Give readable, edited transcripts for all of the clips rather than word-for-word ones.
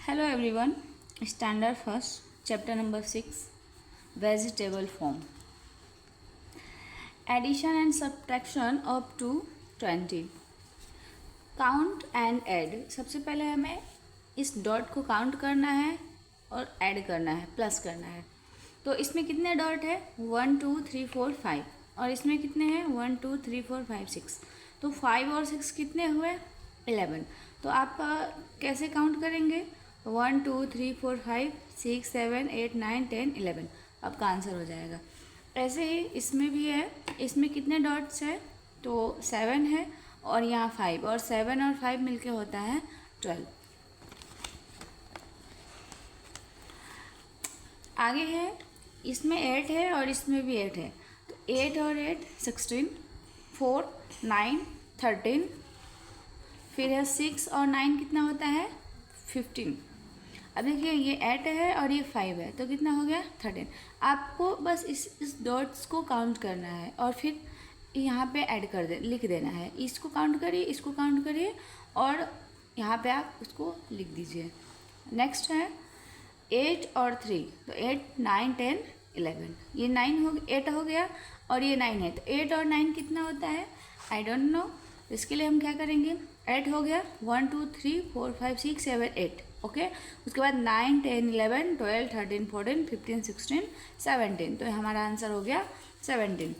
Hello everyone, Standard First, Chapter number 6, Vegetable Form. Addition and subtraction up to 20. Count and add. सबसे पहले हमें इस dot को count करना है और ऐड करना है, प्लस करना है। तो इसमें कितने डॉट है? 1 2 3 4 5 और इसमें कितने हैं? 1 2 3 4 5 6। तो 5 और 6 कितने हुए? 11। तो आप कैसे काउंट करेंगे? 1 2 3 4 5 6 7 8 9 10 11 आपका आंसर हो जाएगा। ऐसे ही इसमें भी है। इसमें कितने डॉट्स है? तो 7 है और यहाँ 5 और 7 और 5 मिलके होता है 12। आगे है, इसमें 8 है और इसमें भी 8 है। तो 8 और 8 16, 4 9 13, फिर है 6 और 9 कितना होता है? 15। अब देखिए ये 8 है और ये 5 है तो कितना हो गया? 13। आपको बस इस डॉट्स को काउंट करना है और फिर यहाँ पे ऐड कर दे, लिख देना है। इसको काउंट करिए, इसको काउंट करिए और यहाँ पे आप उसको लिख दीजिए। नेक्स्ट है 8 और 3, तो 8 9 10 11। ये 8 हो गया और ये 9 है, तो 8 और 9 कितना होता है? I don't know. इसके लिए हम क्या करेंगे? 8 हो गया, 1 2 3 4 5 6 7 8, ओके। उसके बाद 9 10 11 12 13 14 15 16 17, तो हमारा आंसर हो गया 17।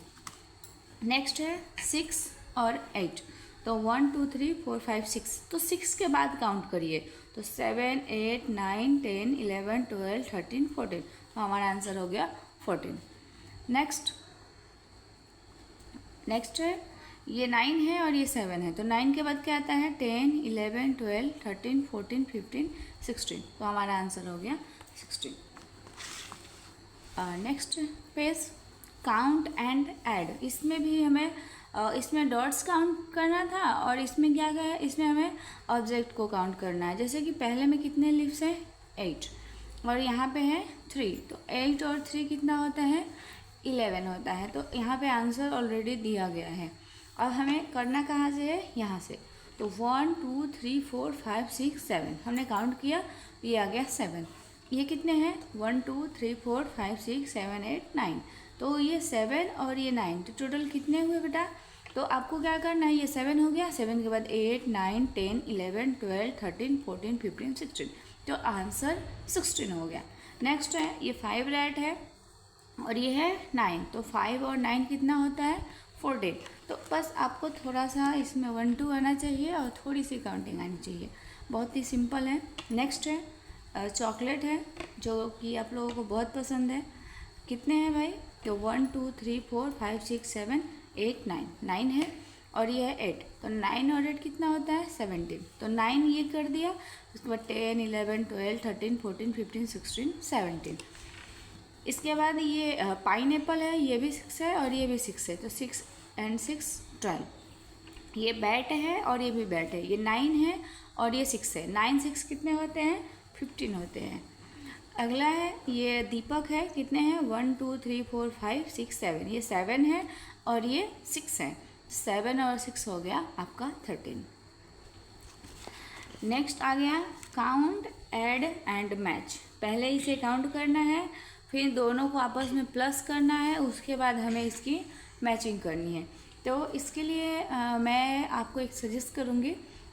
नेक्स्ट है 6 और 8, तो 1 2 3 4 5 6, तो 6 के बाद काउंट करिए। तो 7 8 9 10 11 12 13 14, तो हमारा आंसर हो गया 14। नेक्स्ट है ये 9 है और ये 7 है, तो 9 के बाद क्या आता है? 10 11 12 13 14 15 16, तो हमारा आंसर हो गया 16। Next page count and add. इसमें भी हमें इसमें डॉट्स काउंट करना था और इसमें क्या है? इसमें हमें ऑब्जेक्ट को काउंट करना है। जैसे कि पहले में कितने लीव्स हैं? 8 और यहाँ पे है 3, तो 8 और 3 कितना होता है? 11 होता है। तो यहाँ पे आंसर ऑलरेडी दिया गया है। अब हमें करना कहाँ से है? यहाँ से। तो 1 2 3 4 5 6 7 हमने काउंट किया, ये आ गया 7। ये कितने हैं? 1 2 3 4 5 6 7 8 9, तो ये 7 और ये 9, तो टोटल कितने हुए बेटा? तो आपको क्या करना है? ये 7 हो गया, 7 के बाद 8 9 10 11 12 13 14 15 16, तो आंसर 16 हो गया। नेक्स्ट है ये 5 रेट है और ये है 9, तो 5 और 9 कितना होता है? 14। तो बस आपको थोड़ा सा इसमें 1 2 आना चाहिए और थोड़ी सी काउंटिंग आनी चाहिए। बहुत ही सिंपल है। नेक्स्ट है चॉकलेट है जो कि आप लोगों को बहुत पसंद है। कितने हैं भाई? तो 1 2 3 4 5 6 7 8 9, 9 है और ये है 8, तो 9 और 8 कितना होता है? 17। तो 9 ये कर दिया, उसके बाद 10 11 12 13 14 15 16 17। इसके बाद ये पाइनएप्पल है, ये भी 6 है और ये भी 6 है, तो 6 and 6 12। ये बैट है और ये भी बैट है, ये 9 है और ये 6 है। 9 6 कितने होते हैं? 15 होते हैं। अगला है ये दीपक है, कितने हैं? 1 2 3 4 5 6 7, ये 7 है और ये 6 है। 7 और 6 हो गया आपका 13। नेक्स्ट आ गया काउंट ऐड एंड मैच। पहले इसे काउंट करना है, फिर दोनों को आपस में प्लस करना है, उसके बाद हमें इसकी मैचिंग करनी है। तो इसके लिए मैं आपको एक सजेस्ट करूँगी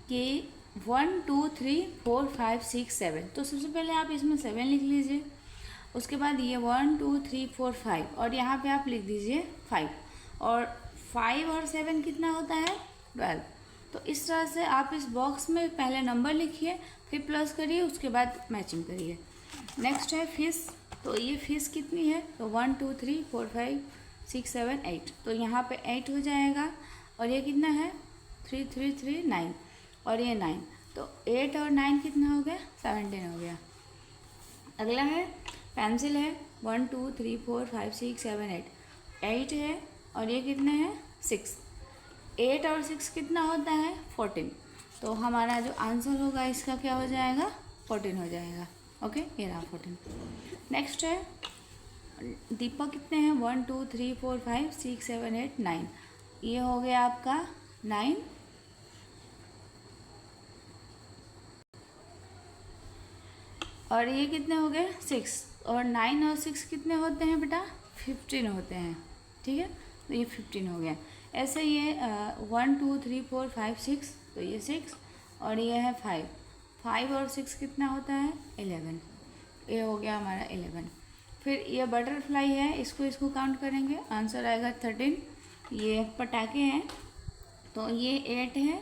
कि 1 2 3 4 5 6 7, तो सबसे पहले आप इसमें 7 लिख लीजिए। उसके बाद ये 1 2 3 4 5 और यहाँ पे आप लिख दीजिए 5, और 5 और 7 कितना होता है? 12। तो इस तरह से आप इस बॉक्स में पहले नंबर लिखिए, फिर प्लस करिए, उसके बाद मैचिंग करिए। नेक्स्ट है फिश, तो ये फिश कितनी है? तो 1 2 3 4 5 6 7 8, तो यहाँ पे 8 हो जाएगा और ये कितना है? 3 3 3 9 और ये 9, तो 8 और 9 कितना हो गया? 17 हो गया। अगला है पेंसिल है, 1 2 3 4 5 6 7 8, 8 है और ये कितने हैं? 6। 8 और 6 कितना होता है? 14। तो हमारा जो आंसर होगा इसका क्या हो जाएगा? 14 हो जाएगा। ओके, ये रहा 14। नेक्स्ट है दीपक, कितने हैं? 1 2 3 4 5 6 7 8 9, ये हो गया आपका 9। और ये कितने हो गए 6, और 9 और 6 कितने होते हैं बेटा 15 होते हैं, ठीक है। तो ये 15 हो गया। ऐसे ये 1 2 3 4 5 6, तो ये 6 और ये है 5 और 6 कितना होता है 11, ये हो गया हमारा 11। फिर ये बटरफ्लाई है, इसको काउंट करेंगे, आंसर आएगा 13। ये पटाखे हैं तो ये 8 है,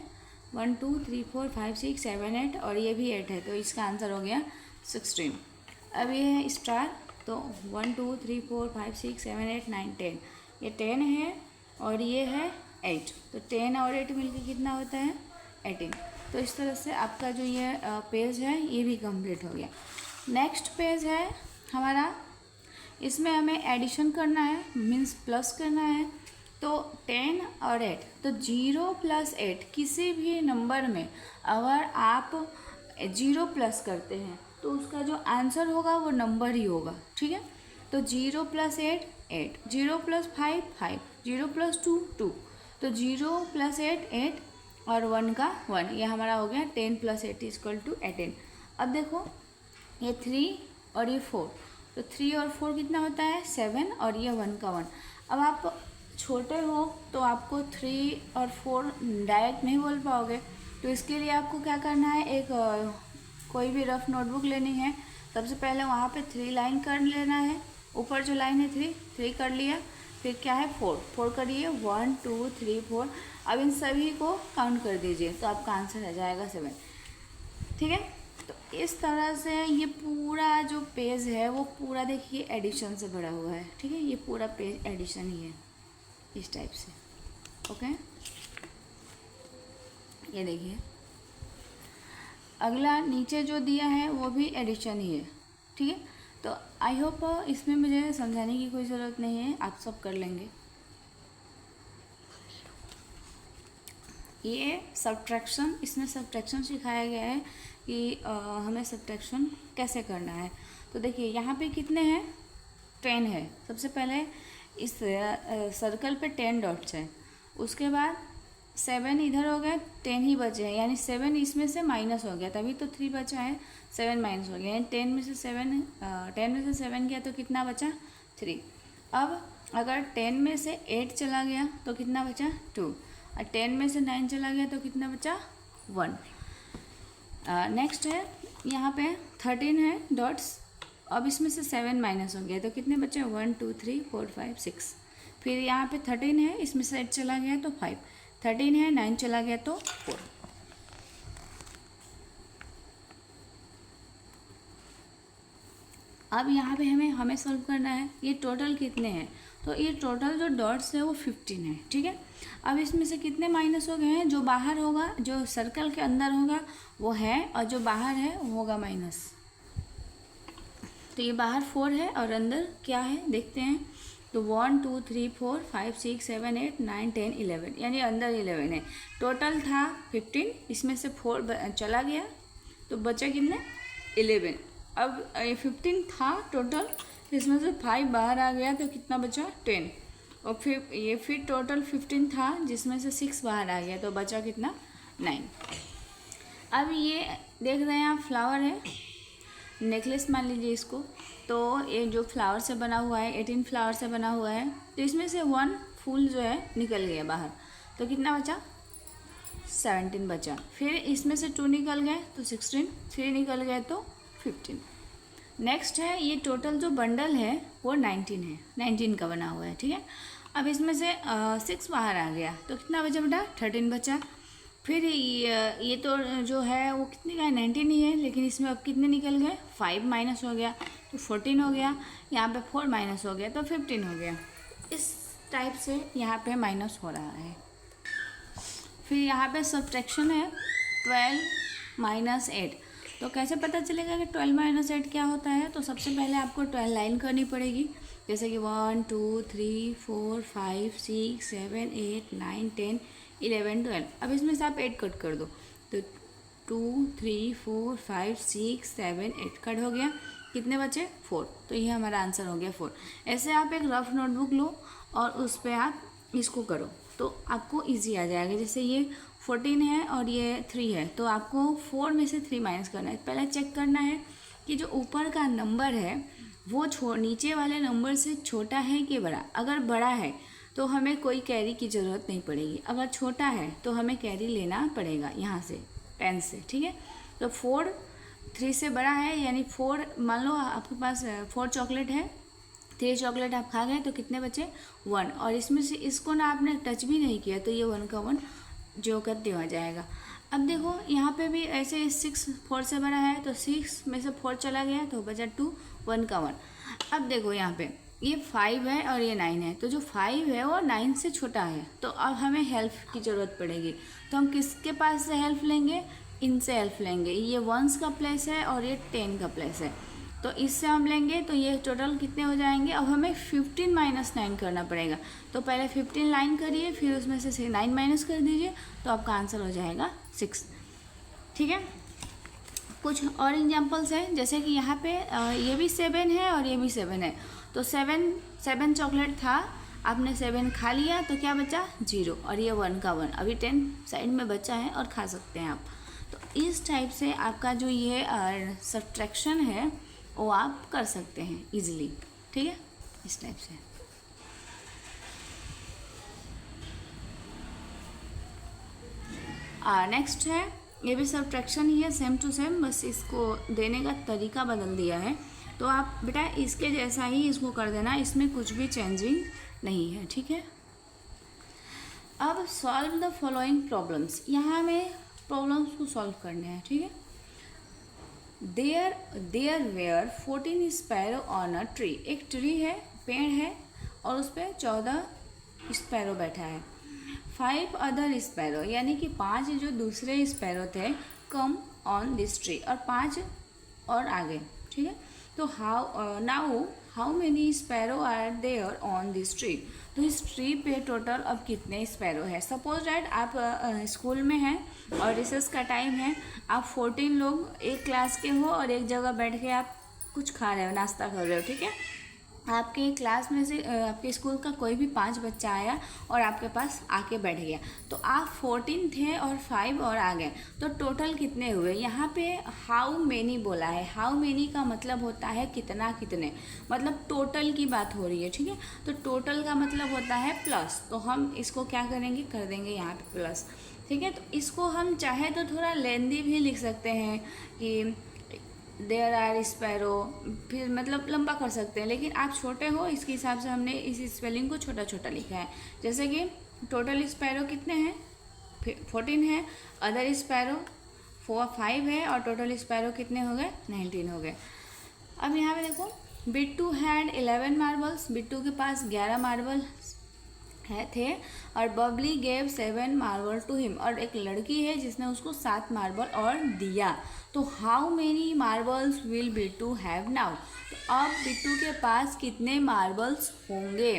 1 2 3 4 5 6 7 8, और ये भी 8 है, तो इसका आंसर हो गया 16। अब ये है स्टार, तो 1 2 3 4 5 6 7 8 9 10, ये 10 है और ये है 8, तो 10 और 8 मिलके कितना होता है 18। तो इस तरह से आपका जो ये पेज है ये भी कंप्लीट हो गया। नेक्स्ट पेज है हमारा, इसमें हमें एडिशन करना है, मीन्स प्लस करना है। तो 10 और 8, तो 0 + 8 किसी भी नंबर में अगर आप 0 प्लस करते हैं तो उसका जो आंसर होगा वो नंबर ही होगा, ठीक है। तो 0 + 8 8, 0 + 5 5, 0 + 2 2, तो 0 + 8 8 और 1 का 1, ये हमारा हो गया 10 + 8 = 18। अब देखो ये 3 और ये 4, तो 3 और 4 कितना होता है 7, और ये 1 का 1। अब आप छोटे हो तो आपको 3 और 4 डायरेक्ट नहीं बोल पाओगे, तो इसके लिए आपको क्या करना है, एक कोई भी रफ नोटबुक लेनी है। सबसे पहले वहाँ पे 3 लाइन कर लेना है, ऊपर जो लाइन है 3 कर लिया, फिर क्या है 4 करिए, 1 2 3 4। अब इन सभी को काउंट कर दीजिए तो आपका आंसर आ जाएगा 7, ठीक है। तो इस तरह से ये पूरा जो पेज है वो पूरा देखिए एडिशन से भरा हुआ है, ठीक है। ये पूरा पेज एडिशन ही है इस टाइप से, ओके। ये देखिए अगला नीचे जो दिया है वो भी एडिशन ही है, ठीक है। तो आई होप इसमें मुझे समझाने की कोई ज़रूरत नहीं है, आप सब कर लेंगे। ये सब्ट्रैक्शन, इसमें सब्ट्रैक्शन सिखाया गया है कि हमें सब्ट्रैक्शन कैसे करना है। तो देखिए यहाँ पे कितने हैं 10 है। सबसे पहले इस सर्कल पे 10 डॉट्स हैं, उसके बाद 7 इधर हो गए, 10 ही बचे हैं, यानी 7 इसमें से माइनस हो गया, तभी तो 3 बचा है, 7 माइनस हो गया, यानी 10 में से 7 गया तो कितना बचा 3। अब अगर 10 में से 8 चला गया तो कितना बचा 2, और 10 में से 9 चला गया तो कितना बचा 1। नेक्स्ट है यहाँ पे 13 है डॉट्स, अब इसमें से 7 माइनस हो गया तो कितने बचे 1 2 3 4 5 6। फिर यहाँ पे 13 है, इसमें से 8 चला गया तो 5, 13 है 9 चला गया तो 4। अब यहाँ पे हमें सॉल्व करना है ये टोटल कितने हैं। तो ये टोटल जो डॉट्स है वो 15 है, ठीक है। अब इसमें से कितने माइनस हो गए हैं, जो बाहर होगा, जो सर्कल के अंदर होगा वो है, और जो बाहर है वो होगा माइनस। तो ये बाहर 4 है और अंदर क्या है देखते हैं। तो 1 2 3 4 5 6 7 8 9 10 11, यानी अंदर 11 है। टोटल था 15, इसमें से 4 चला गया तो बचे कितने 11। अब ये 15 था टोटल, इसमें से 5 बाहर आ गया तो कितना बचा 10, और फिर टोटल 15 था जिसमें से 6 बाहर आ गया तो बचा कितना 9। अब ये देख रहे हैं आप फ्लावर है, नेकलेस मान लीजिए इसको, तो ये जो फ्लावर से बना हुआ है 18 फ्लावर से बना हुआ है, तो इसमें से 1 फूल जो है निकल गया बाहर, तो कितना बचा 17 बचा। फिर इसमें से 2 निकल गए तो 16, 3 निकल गए तो 15। नेक्स्ट है ये टोटल जो बंडल है वो 19 है, 19 का बना हुआ है, ठीक है। अब इसमें से 6 बाहर आ गया तो कितना बचा बेटा 13 बचा। फिर ये तो जो है वो कितने का है 19 ही है, लेकिन इसमें अब कितने निकल गए 5 माइनस हो गया तो 14 हो गया, यहाँ पे 4 माइनस हो गया तो 15 हो गया। इस टाइप से यहाँ पे माइनस हो रहा है। फिर यहाँ पे सब्ट्रैक्शन है 12 - 8, तो कैसे पता चलेगा कि 12 - 8 क्या होता है। तो सबसे पहले आपको 12 लाइन करनी पड़ेगी, जैसे कि 1 2 3 4 5 6 7 8 9 10 11 12। अब इसमें से आप 8 कट कर दो तो 2 3 4 5 6 7 8 कट हो गया, कितने बचे 4, तो ये हमारा आंसर हो गया 4। ऐसे आप एक रफ नोटबुक लो और उस पर आप इसको करो तो आपको इजी आ जाएगा। जैसे ये 14 है और ये 3 है, तो आपको 4 में से 3 माइनस करना है। पहले चेक करना है कि जो ऊपर का नंबर है वो नीचे वाले नंबर से छोटा है कि बड़ा। अगर बड़ा है तो हमें कोई कैरी की ज़रूरत नहीं पड़ेगी, अगर छोटा है तो हमें कैरी लेना पड़ेगा यहाँ से पेन से, ठीक है। तो 4 3 से बड़ा है, यानी 4, मान लो आपके पास 4 चॉकलेट है, 3 चॉकलेट आप खा गए तो कितने बचे 1, और इसमें से इसको ना आपने टच भी नहीं किया तो ये 1 का 1 जो कर दिया जाएगा। अब देखो यहाँ पे भी ऐसे 6 4 से बड़ा है तो 6 में से 4 चला गया तो बचा 2, 1 का 1। अब देखो यहाँ पे ये 5 है और ये 9 है, तो जो 5 है वो 9 से छोटा है, तो अब हमें हेल्प की ज़रूरत पड़ेगी। तो हम किसके पास से हेल्प लेंगे, इनसे हेल्प लेंगे। ये 1s का प्लेस है और ये 10 का प्लेस है, तो इससे हम लेंगे तो ये टोटल कितने हो जाएंगे। अब हमें 15 माइनस 9 करना पड़ेगा, तो पहले 15 लाइन करिए, फिर उसमें से 9 माइनस कर दीजिए, तो आपका आंसर हो जाएगा 6, ठीक है। कुछ और एग्जांपल्स हैं, जैसे कि यहाँ पे ये भी 7 है और ये भी 7 है, तो 7 चॉकलेट था, आपने 7 खा लिया तो क्या बचा 0, और ये 1 का 1, अभी 10 साइड में बचा है और खा सकते हैं आप। तो इस टाइप से आपका जो ये सब्ट्रैक्शन है वो आप कर सकते हैं इजीली, ठीक है, इस टाइप से। नेक्स्ट है, ये भी सब्ट्रैक्शन ही है, सेम टू सेम, बस इसको देने का तरीका बदल दिया है। तो आप बेटा इसके जैसा ही इसको कर देना, इसमें कुछ भी चेंजिंग नहीं है, ठीक है। अब सॉल्व द फॉलोइंग प्रॉब्लम्स, यहाँ हमें प्रॉब्लम्स को सॉल्व करने हैं, ठीक है। There were 14 sparrow on a tree, एक ट्री है, पेड़ है, और उस पर 14 स्पैरो बैठा है। 5 अदर स्पैरो, यानी कि 5 जो दूसरे स्पैरो थे, कम ऑन दिस ट्री, और 5 और आगे, ठीक है। तो how many sparrow are there on this tree, तो इस ट्री पे टोटल अब कितने स्पैरो है। सपोज डैट आप स्कूल में हैं और रिसेस का टाइम है, आप 14 लोग एक क्लास के हो और एक जगह बैठ के आप कुछ खा रहे हो, नाश्ता कर रहे हो, ठीक है। आपके क्लास में से आपके स्कूल का कोई भी 5 बच्चा आया और आपके पास आके बैठ गया, तो आप 14 थे और 5 और आ गए, तो टोटल कितने हुए। यहाँ पे हाउ मेनी बोला है, हाउ मेनी का मतलब होता है कितना कितने, मतलब टोटल की बात हो रही है, ठीक है। तो टोटल का मतलब होता है प्लस, तो हम इसको क्या करेंगे, कर देंगे यहाँ पे प्लस, ठीक है। तो इसको हम चाहे तो थोड़ा लेंदी भी लिख सकते हैं कि देयर आर स्पैरो, फिर मतलब लंबा कर सकते हैं, लेकिन आप छोटे हो इसके हिसाब से हमने इस स्पेलिंग को छोटा छोटा लिखा है। जैसे कि टोटल स्पैरो कितने हैं, 14 है, अदर स्पैरो 5 है, और टोटल स्पैरो कितने हो गए 19 हो गए। अब यहाँ पे देखो, बिट्टू हैड 11 मार्बल्स, बिट्टू के पास 11 मार्बल थे, और Babli gave 7 marble to him, और एक लड़की है जिसने उसको 7 मार्बल और दिया। तो how many marbles will Bittu have now, तो अब बिट्टू के पास कितने मार्बल्स होंगे।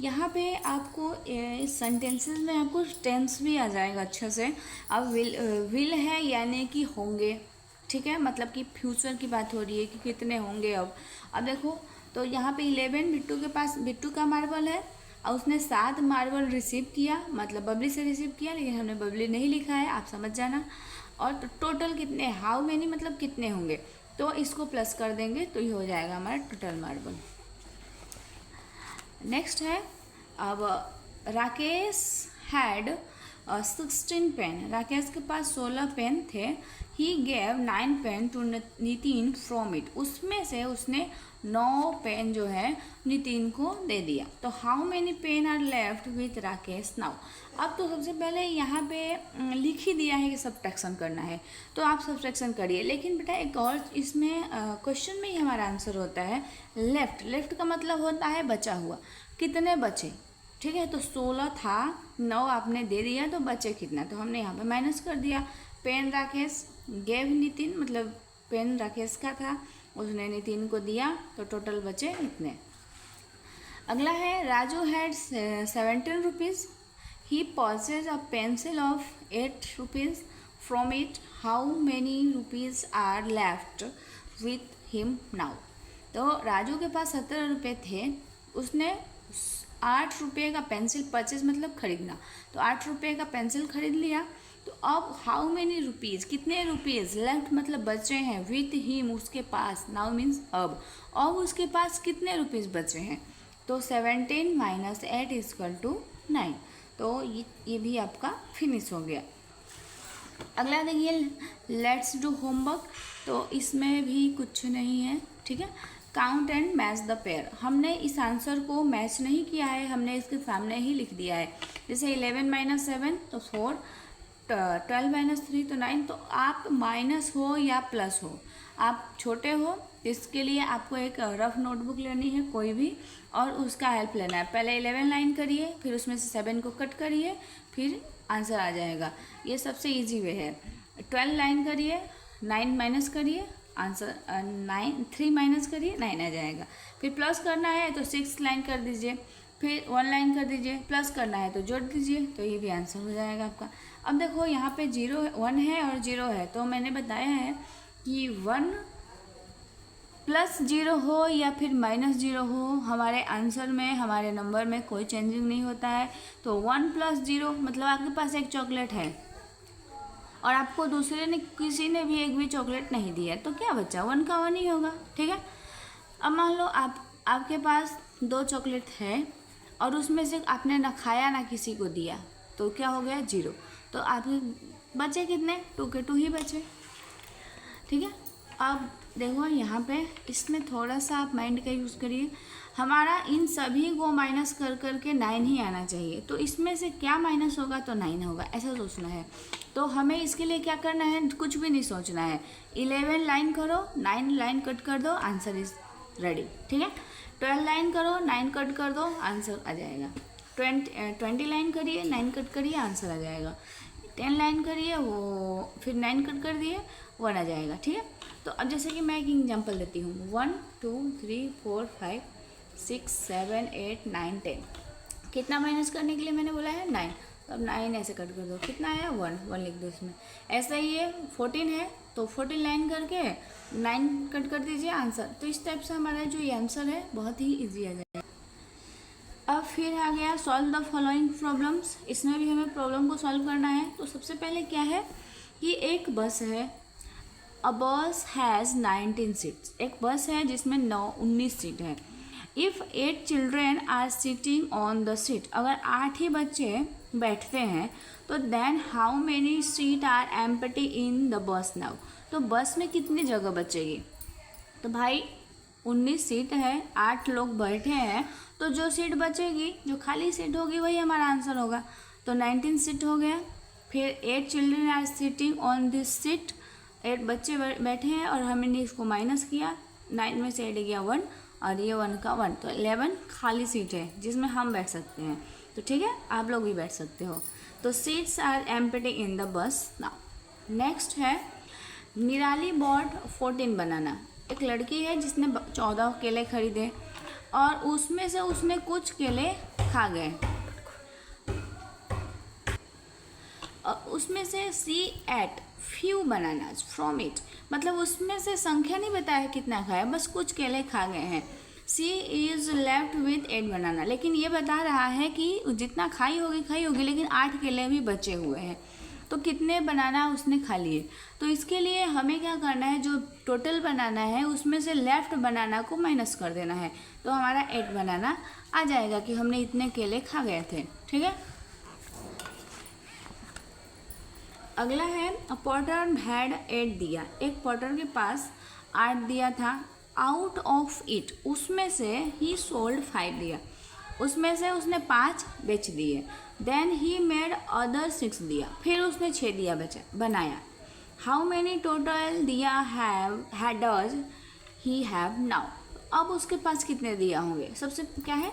यहाँ पे आपको सेंटेंसेस में आपको टेंस भी आ जाएगा अच्छे से। अब विल है यानी कि होंगे, ठीक है, मतलब कि फ्यूचर की बात हो रही है कि कितने होंगे। अब देखो, तो यहाँ पे 11 बिट्टू का मार्बल है, और उसने 7 मार्बल रिसीव किया, मतलब बबली से रिसीव किया, लेकिन हमने बबली नहीं लिखा है, आप समझ जाना। और टोटल कितने, हाउ मेनी मतलब कितने होंगे, तो इसको प्लस कर देंगे तो ये हो जाएगा हमारा टोटल मार्बल। नेक्स्ट है, अब राकेश हैड 16 पेन, राकेश के पास 16 पेन थे। He gave 9 pen to Nitin from it, उसमें से उसने 9 पेन जो है नितिन को दे दिया। तो how many pen are left with Rakesh now, अब तो सबसे पहले यहाँ पे लिख ही दिया है कि सब्ट्रैक्शन करना है, तो आप सब्ट्रैक्शन करिए। लेकिन बेटा एक और इसमें क्वेश्चन में ही हमारा आंसर होता है लेफ्ट, लेफ्ट का मतलब होता है बचा हुआ, कितने बचे, ठीक है। तो 16 था, 9 आपने दे दिया, तो बचे कितना, तो हमने यहाँ पे माइनस कर दिया। पेन राकेश, गेव नितिन, मतलब पेन राकेश का था, उसने नितिन को दिया, तो टोटल बचे इतने। अगला है, Raju had 17 rupees, he purchase a pencil of 8 rupees from it, how many rupees are left with him now, तो राजू के पास 17 रुपये थे, उसने 8 रुपये का पेंसिल, परचेज मतलब खरीदना, तो 8 रुपये का पेंसिल खरीद लिया, तो अब हाउ मेनी रुपीज़, कितने रुपीज़ लेफ्ट मतलब बचे हैं विथ हिम उसके पास, नाउ मीन्स अब उसके पास कितने रुपीज़ बचे हैं, तो 17 माइनस 8 इक्वल टू 9। तो ये भी आपका फिनिश हो गया। अगला देखिए लेट्स डू होमवर्क। तो इसमें भी कुछ नहीं है, ठीक है। Count and match the pair, हमने इस आंसर को मैच नहीं किया है, हमने इसके सामने ही लिख दिया है। जैसे 11 माइनस 7 तो 4, 12 माइनस 3 तो 9। तो आप माइनस हो या प्लस हो, आप छोटे हो, इसके लिए आपको एक रफ नोटबुक लेनी है कोई भी, और उसका हेल्प लेना है। पहले 11 लाइन करिए, फिर उसमें से 7 को कट करिए, फिर आंसर आ जाएगा। ये सबसे इजी वे है। 12 लाइन करिए, 9 माइनस करिए, आंसर 3 माइनस करिए, 9 आ जाएगा। फिर प्लस करना है तो 6 लाइन कर दीजिए, फिर 1 लाइन कर दीजिए, प्लस करना है तो जोड़ दीजिए, तो ये भी आंसर हो जाएगा आपका। अब देखो यहाँ पे 1 है और 0 है, तो मैंने बताया है कि 1 प्लस 0 हो या फिर माइनस 0 हो, हमारे आंसर में, हमारे नंबर में कोई चेंजिंग नहीं होता है। तो 1 प्लस 0 मतलब आपके पास एक चॉकलेट है और आपको दूसरे ने, किसी ने भी एक भी चॉकलेट नहीं दिया, तो क्या बच्चा 1 का 1 ही होगा, ठीक है। अब मान लो आपके पास 2 चॉकलेट है और उसमें से आपने ना खाया ना किसी को दिया, तो क्या हो गया 0। तो आपके बचे कितने, 2 के 2 ही बचे, ठीक है। अब देखो यहाँ पे इसमें थोड़ा सा आप माइंड का यूज़ करिए। हमारा इन सभी को माइनस कर करके 9 ही आना चाहिए, तो इसमें से क्या माइनस होगा तो 9 होगा, ऐसा सोचना है। तो हमें इसके लिए क्या करना है, कुछ भी नहीं सोचना है। 11 लाइन करो, 9 लाइन कट कर दो, आंसर इज रेडी, ठीक है। 12 लाइन करो, 9 कट कर दो, आंसर आ जाएगा। 20 लाइन करिए, 9 कट करिए, आंसर आ जाएगा। 10 लाइन करिए, वो फिर 9 कट कर दिए, 1 आ जाएगा, ठीक है। तो अब जैसे कि मैं एक एग्जांपल देती हूँ, 1 2 3 4 5 6 7 8 9 10। कितना माइनस करने के लिए मैंने बोला है 9, तो अब 9 ऐसे कट कर दो, कितना है 1 लिख दो इसमें। ऐसा ही है 14 है तो 14 लाइन करके 9 कट कर दीजिए, आंसर। तो इस टाइप से हमारा जो ये आंसर है बहुत ही ईजी आ जाएगा। अब फिर आ गया सॉल्व द फॉलोइंग प्रॉब्लम्स। इसमें भी हमें प्रॉब्लम को सॉल्व करना है। तो सबसे पहले क्या है कि एक बस है, अ बस हैज़ 19 सीट्स। एक बस है जिसमें 19 सीट है। If 8 children are sitting on the seat, अगर 8 ही बच्चे बैठते हैं तो then how many seat are empty in the bus now. तो बस में कितनी जगह बचेगी, तो भाई 19 सीट है, 8 लोग बैठे हैं, तो जो सीट बचेगी, जो खाली सीट होगी वही हमारा आंसर होगा। तो 19 सीट हो गया। फिर 8 children are sitting on this seat, 8 बच्चे बैठे हैं और हमने इसको माइनस किया, 9 में से 8 गया 1 और ये 1 का 1, तो 11 खाली सीट है जिसमें हम बैठ सकते हैं। तो ठीक है, आप लोग भी बैठ सकते हो। तो seats are empty in the bus now. Next है निराली बॉट 14 बनाना। एक लड़की है जिसने 14 केले खरीदे और उसमें से उसने कुछ केले खा गए। उसमें से she ate few bananas from it, मतलब उसमें से संख्या नहीं बताया कितना खाया, बस कुछ केले खा गए हैं। सी इज लेफ्ट विथ 8 बनाना, लेकिन ये बता रहा है कि जितना खाई होगी लेकिन 8 केले भी बचे हुए हैं, तो कितने बनाना उसने खा लिए। तो इसके लिए हमें क्या करना है, जो टोटल बनाना है उसमें से लेफ्ट बनाना को माइनस कर देना है, तो हमारा 8 बनाना आ जाएगा कि हमने इतने केले खा गए थे, ठीक है। अगला है पॉटर हैड 8 दिया। एक पॉटर के पास 8 दिया था। आउट ऑफ इट, उसमें से ही सोल्ड 5 दिया, उसमें से उसने 5 बेच दिए। देन ही मेड अदर 6 दिया, फिर उसने 6 दिया बनाया। हाउ मैनी टोटल दिया डज ही हैव नाउ। अब उसके पास कितने दिया होंगे। सबसे क्या है,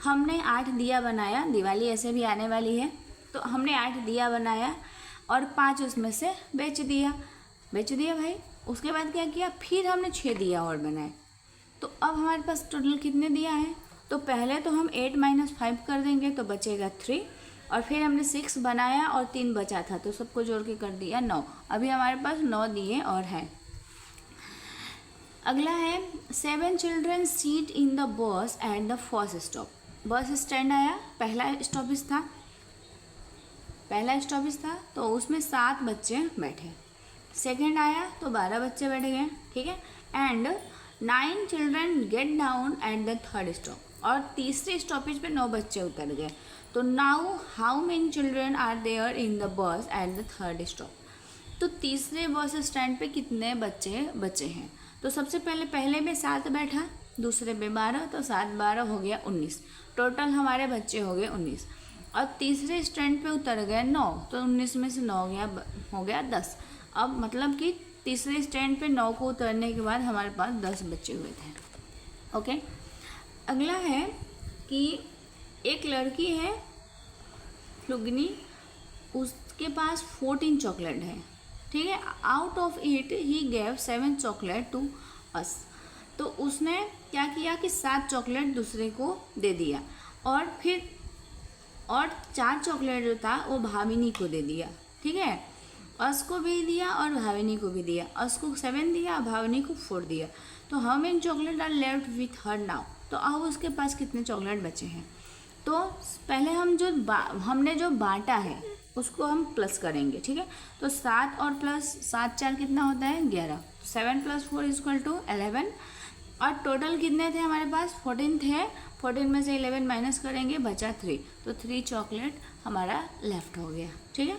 हमने 8 दिया बनाया, दिवाली ऐसे भी आने वाली है, तो हमने 8 दिया बनाया और 5 उसमें से बेच दिया भाई। उसके बाद क्या किया, फिर हमने 6 दिया और बनाए। तो अब हमारे पास टोटल कितने दिया है, तो पहले तो हम 8 - 5 कर देंगे तो बचेगा 3, और फिर हमने 6 बनाया और 3 बचा था, तो सबको जोड़ के कर दिया 9। अभी हमारे पास 9 दिए और हैं। अगला है 7 children seat in the bus at the first stop. Bus stand आया, पहला स्टॉपेज था, पहला स्टॉपेज था तो उसमें 7 बच्चे बैठे, सेकंड आया तो 12 बच्चे बैठ गए, ठीक है। And 9 children get down at the third stop, और तीसरे स्टॉपेज पे 9 बच्चे उतर गए। तो now how many children are there in the bus at the third stop, तो तीसरे बस स्टैंड पे कितने बच्चे बचे हैं। तो सबसे पहले में 7 बैठा, दूसरे में 12, तो 7 12 हो गया 19, टोटल हमारे बच्चे हो गए 19। और तीसरे स्टैंड पे उतर गए 9, तो 19 में से 9 हो गया 10। अब मतलब कि तीसरे स्टैंड पे 9 को उतरने के बाद हमारे पास 10 बच्चे हुए थे। ओके, अगला है कि एक लड़की है फ्लुगनी, उसके पास 14 चॉकलेट है, ठीक है। Out of it he gave 7 chocolate to us, तो उसने क्या किया कि 7 चॉकलेट दूसरे को दे दिया, और फिर 4 चॉकलेट जो था वो भाविनी को दे दिया, ठीक है। अस को भी दिया और भाविनी को भी दिया, अस को 7 दिया, भाविनी को 4 दिया। तो how many chocolate are left with her now, तो अब उसके पास कितने चॉकलेट बचे हैं। तो पहले हमने जो बांटा है उसको हम प्लस करेंगे, ठीक है। तो 7 और प्लस 7 4 कितना होता है 11, 7 + 4 = 11, और टोटल कितने थे हमारे पास 14 थे, 14 में से 11 माइनस करेंगे, बचा 3, तो 3 चॉकलेट हमारा लेफ्ट हो गया, ठीक है।